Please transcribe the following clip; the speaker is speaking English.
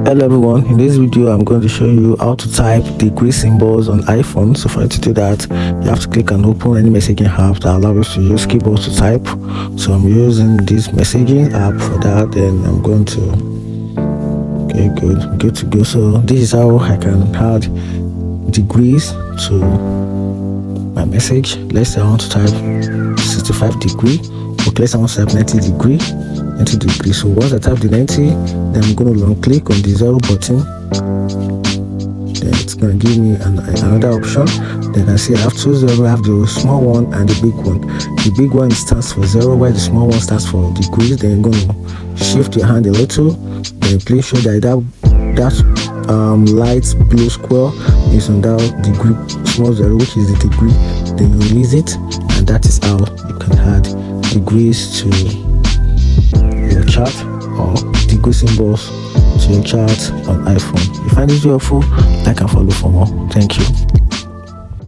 Hello everyone, in this video I'm going to show you how to type degree symbols on iPhone. So for you to do that, you have to click and open any messaging app that allows us to use keyboard to type. So I'm using this messaging app for that, and I'm going to good to go. So this is how I can add degrees to my message. Let's say I want to type 65 degree. Okay, let's say I want to type 90 degree. So once I type the 90, then I'm going to long click on the 0 button. Then it's going to give me another option. Then I see I have two 0, I have the small one and the big one. The big one stands for 0, while the small one stands for degrees. Then you're going to shift your hand a little. Then please show that light blue square is on that degree small 0, which is the degree. Then you release it, and that is how you can add degrees to your chart or degree symbols to your chart on iPhone. If you find this helpful, like and follow for more. Thank you.